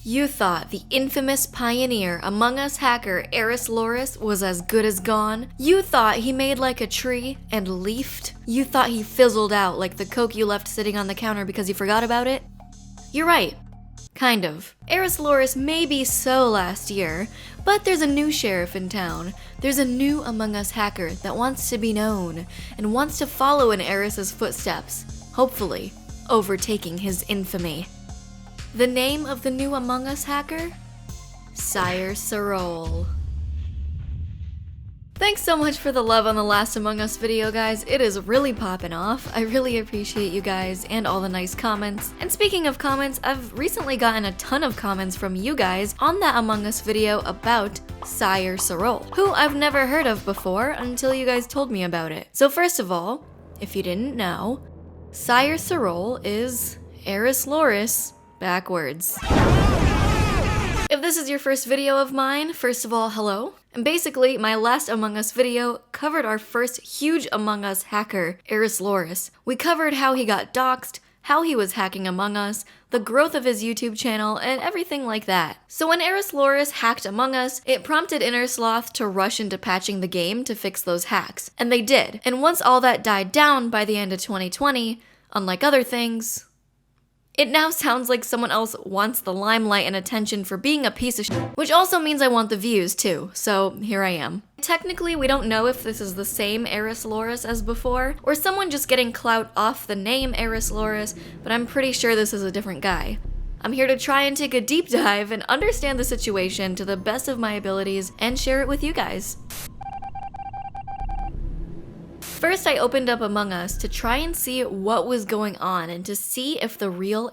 You thought the infamous pioneer Among Us hacker Eris Loris was as good as gone? You thought he made like a tree and leafed? You thought he fizzled out like the Coke you left sitting on the counter because you forgot about it? You're right. Kind of. Eris Loris may be so last year, but there's a new sheriff in town. There's a new Among Us hacker that wants to be known and wants to follow in Eris's footsteps, hopefully overtaking his infamy. The name of the new Among Us hacker? Sire Sirol. Thanks so much for the love on the last Among Us video, guys. It is really popping off. I really appreciate you guys and all the nice comments. And speaking of comments, I've recently gotten a ton of comments from you guys on that Among Us video about Sire Serol, who I've never heard of before until you guys told me about it. So first of all, if you didn't know, Sire Serol is Eris Loris backwards. If this is your first video of mine, first of all, hello. And basically, my last Among Us video covered our first huge Among Us hacker, Eris Loris. We covered how he got doxxed, how he was hacking Among Us, the growth of his YouTube channel, and everything like that. So when Eris Loris hacked Among Us, it prompted Innersloth to rush into patching the game to fix those hacks. And they did. And once all that died down by the end of 2020, unlike other things, it now sounds like someone else wants the limelight and attention for being a piece of shit, which also means I want the views too, so here I am. Technically, we don't know if this is the same Eris Loris as before, or someone just getting clout off the name Eris Loris, but I'm pretty sure this is a different guy. I'm here to try and take a deep dive and understand the situation to the best of my abilities and share it with you guys. First, I opened up Among Us to try and see what was going on and to see if the real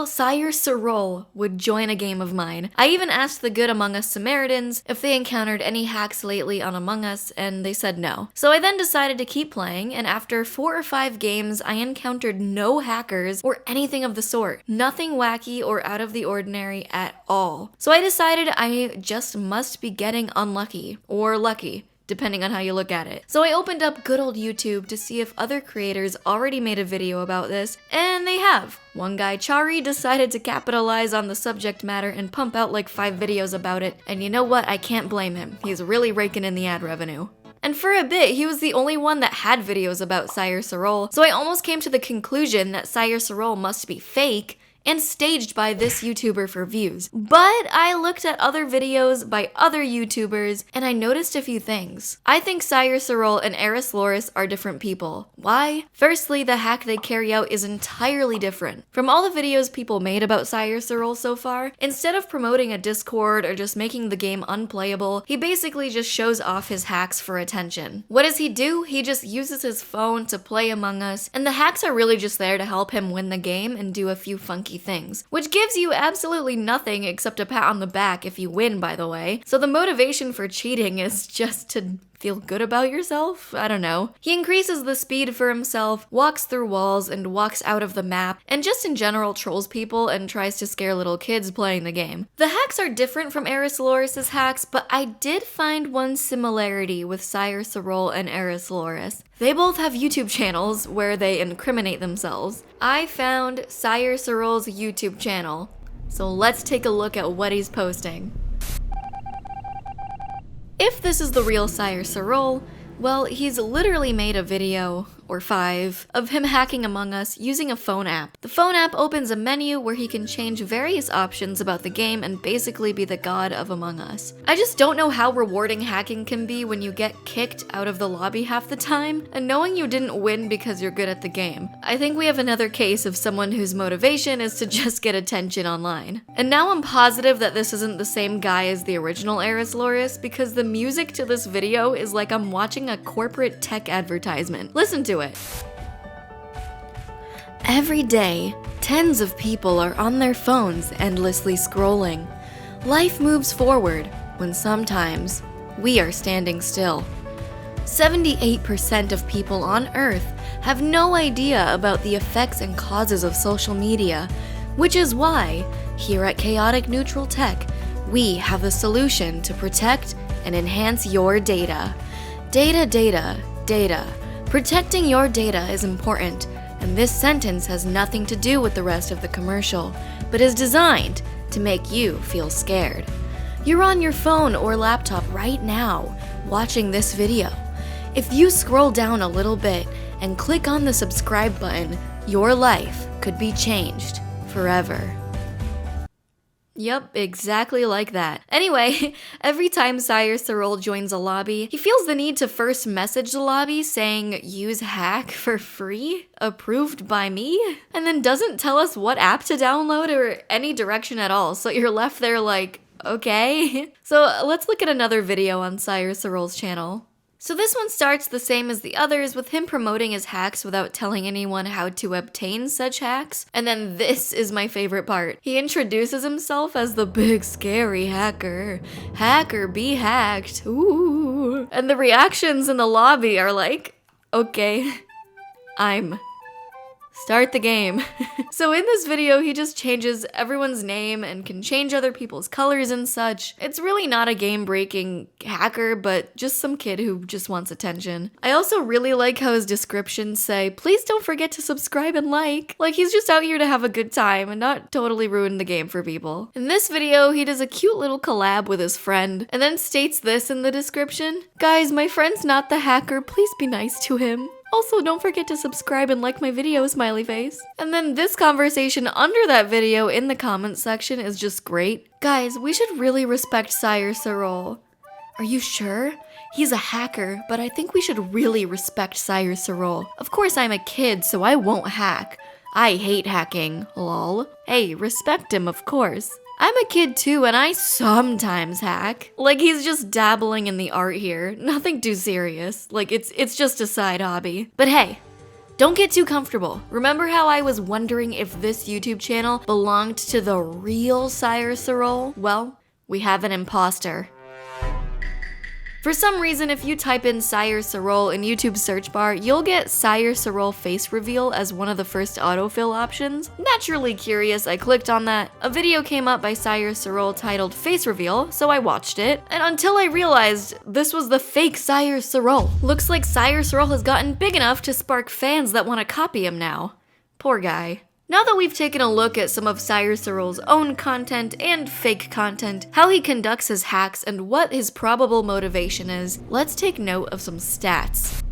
Sire Serol would join a game of mine. I even asked the good Among Us Samaritans if they encountered any hacks lately on Among Us, and they said no. So I then decided to keep playing, and after 4 or 5 games, I encountered no hackers or anything of the sort. Nothing wacky or out of the ordinary at all. So I decided I just must be getting unlucky, or lucky, depending on how you look at it. So I opened up good old YouTube to see if other creators already made a video about this, and they have. One guy, 𝐜𝐭, decided to capitalize on the subject matter and pump out like 5 videos about it, and you know what? I can't blame him. He's really raking in the ad revenue. And for a bit, he was the only one that had videos about Sire Serol, so I almost came to the conclusion that Sire Serol must be fake and staged by this YouTuber for views. But I looked at other videos by other YouTubers and I noticed a few things. I think Sire Sirol and Eris Loris are different people. Why? Firstly, the hack they carry out is entirely different. From all the videos people made about Sire Sirol so far, instead of promoting a Discord or just making the game unplayable, he basically just shows off his hacks for attention. What does he do? He just uses his phone to play Among Us, and the hacks are really just there to help him win the game and do a few funky things, which gives you absolutely nothing except a pat on the back if you win, by the way. So the motivation for cheating is just to feel good about yourself? I don't know. He increases the speed for himself, walks through walls, and walks out of the map, and just in general trolls people and tries to scare little kids playing the game. The hacks are different from Eris Loris' hacks, but I did find one similarity with Sire Serol and Eris Loris. They both have YouTube channels where they incriminate themselves. I found Sire Serol's YouTube channel, so let's take a look at what he's posting. If this is the real Sire Serol, well, he's literally made a video, or 5, of him hacking Among Us using a phone app. The phone app opens a menu where he can change various options about the game and basically be the god of Among Us. I just don't know how rewarding hacking can be when you get kicked out of the lobby half the time, and knowing you didn't win because you're good at the game. I think we have another case of someone whose motivation is to just get attention online. And now I'm positive that this isn't the same guy as the original Eris Loris, because the music to this video is like I'm watching a corporate tech advertisement. Listen to it. Every day, tens of people are on their phones endlessly scrolling. Life moves forward when sometimes we are standing still. 78% of people on Earth have no idea about the effects and causes of social media, which is why, here at Chaotic Neutral Tech, we have a solution to protect and enhance your data. Data, data, data. Protecting your data is important, and this sentence has nothing to do with the rest of the commercial. but is designed to make you feel scared. You're on your phone or laptop right now, watching this video. If you scroll down a little bit and click on the subscribe button, your life could be changed forever. Yep, exactly like that. Anyway, every time Sire Sirol joins a lobby, he feels the need to first message the lobby saying, "Use hack for free, approved by me," and then doesn't tell us what app to download or any direction at all, so you're left there like, okay. So let's look at another video on Sire Sirol's channel. So this one starts the same as the others, with him promoting his hacks without telling anyone how to obtain such hacks. And then this is my favorite part. He introduces himself as the big scary hacker. Hacker, be hacked. Ooh. And the reactions in the lobby are like, okay, start the game. So in this video, he just changes everyone's name and can change other people's colors and such. It's really not a game-breaking hacker, but just some kid who just wants attention. I also really like how his descriptions say, "Please don't forget to subscribe and like." Like he's just out here to have a good time and not totally ruin the game for people. In this video, he does a cute little collab with his friend and then states this in the description: "Guys, my friend's not the hacker. Please be nice to him. Also, don't forget to subscribe and like my video, smiley face." And then this conversation under that video in the comments section is just great. "Guys, we should really respect Sire Serol." "Are you sure? He's a hacker, but I think we should really respect Sire Serol. Of course I'm a kid, so I won't hack. I hate hacking, lol. Hey, respect him, of course. I'm a kid too, and I sometimes hack." Like, he's just dabbling in the art here. Nothing too serious. Like, it's just a side hobby. But hey, don't get too comfortable. Remember how I was wondering if this YouTube channel belonged to the real Sire Serol? Well, we have an imposter. For some reason, if you type in Sire Serol in YouTube's search bar, you'll get Sire Serol face reveal as one of the first autofill options. Naturally curious, I clicked on that. A video came up by Sire Serol titled Face Reveal, so I watched it. And until I realized this was the fake Sire Serol. Looks like Sire Serol has gotten big enough to spark fans that want to copy him now. Poor guy. Now that we've taken a look at some of Sire Serol's own content and fake content, how he conducts his hacks, and what his probable motivation is, let's take note of some stats.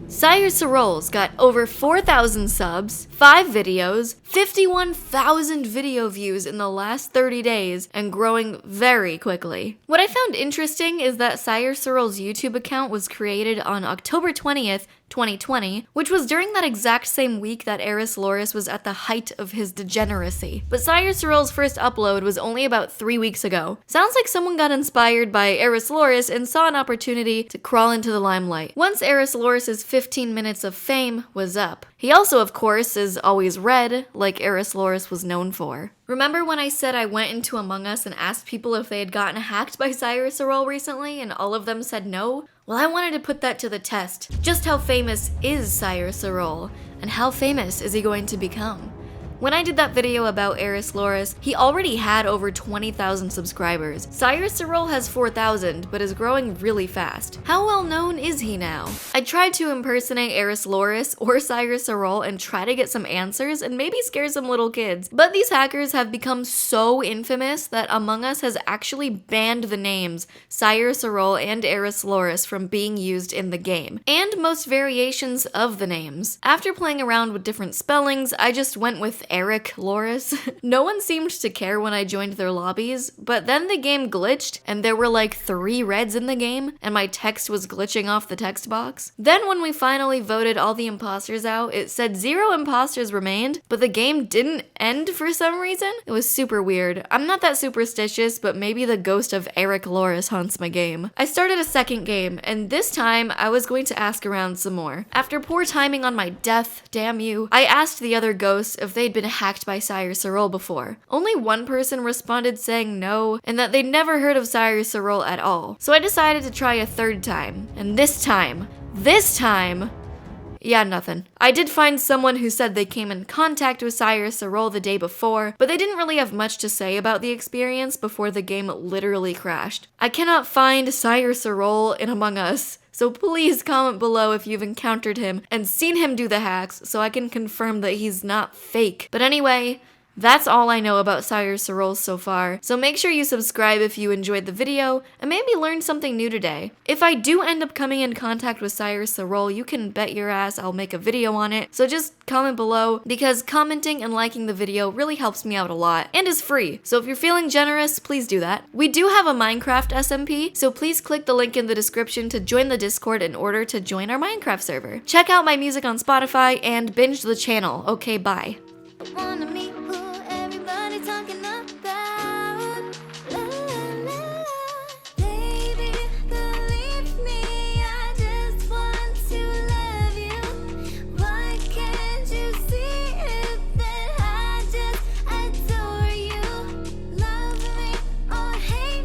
Sire Serol's got over 4,000 subs, 5 videos, 51,000 video views in the last 30 days, and growing very quickly. What I found interesting is that Sire Serol's YouTube account was created on October 20th, 2020, which was during that exact same week that Eris Loris was at the height of his degeneracy. But Sire Sirol's first upload was only about 3 weeks ago. Sounds like someone got inspired by Eris Loris and saw an opportunity to crawl into the limelight. Once Eris Loris's 15 minutes of fame was up. He also, of course, is always red, like Eris Loris was known for. Remember when I said I went into Among Us and asked people if they had gotten hacked by Sire Serol recently, and all of them said no? Well, I wanted to put that to the test. Just how famous is Sire Serol, and how famous is he going to become? When I did that video about Eris Loris, he already had over 20,000 subscribers. Sire Serol has 4,000, but is growing really fast. How well known is he now? I tried to impersonate Eris Loris or Sire Serol and try to get some answers and maybe scare some little kids. But these hackers have become so infamous that Among Us has actually banned the names Sire Serol and Eris Loris from being used in the game, and most variations of the names. After playing around with different spellings, I just went with Eris Loris. No one seemed to care when I joined their lobbies, but then the game glitched and there were like 3 reds in the game and my text was glitching off the text box. Then when we finally voted all the imposters out, it said 0 imposters remained, but the game didn't end for some reason. It was super weird. I'm not that superstitious, but maybe the ghost of Eris Loris haunts my game. I started a second game, and this time I was going to ask around some more. After poor timing on my death, damn you, I asked the other ghosts if they'd been hacked by Sire Serol before. Only one person responded saying no, and that they'd never heard of Sire Serol at all. So I decided to try a third time, and this time, yeah, nothing. I did find someone who said they came in contact with Sire Serol the day before, but they didn't really have much to say about the experience before the game literally crashed. I cannot find Sire Serol in Among Us. so please comment below if you've encountered him and seen him do the hacks so I can confirm that he's not fake. But anyway, that's all I know about Sire Serol so far, so make sure you subscribe if you enjoyed the video and maybe learned something new today. If I do end up coming in contact with Sire Serol, you can bet your ass I'll make a video on it, so just comment below, because commenting and liking the video really helps me out a lot and is free, so if you're feeling generous, please do that. We do have a Minecraft SMP, so please click the link in the description to join the Discord in order to join our Minecraft server. Check out my music on Spotify and binge the channel. Okay, bye.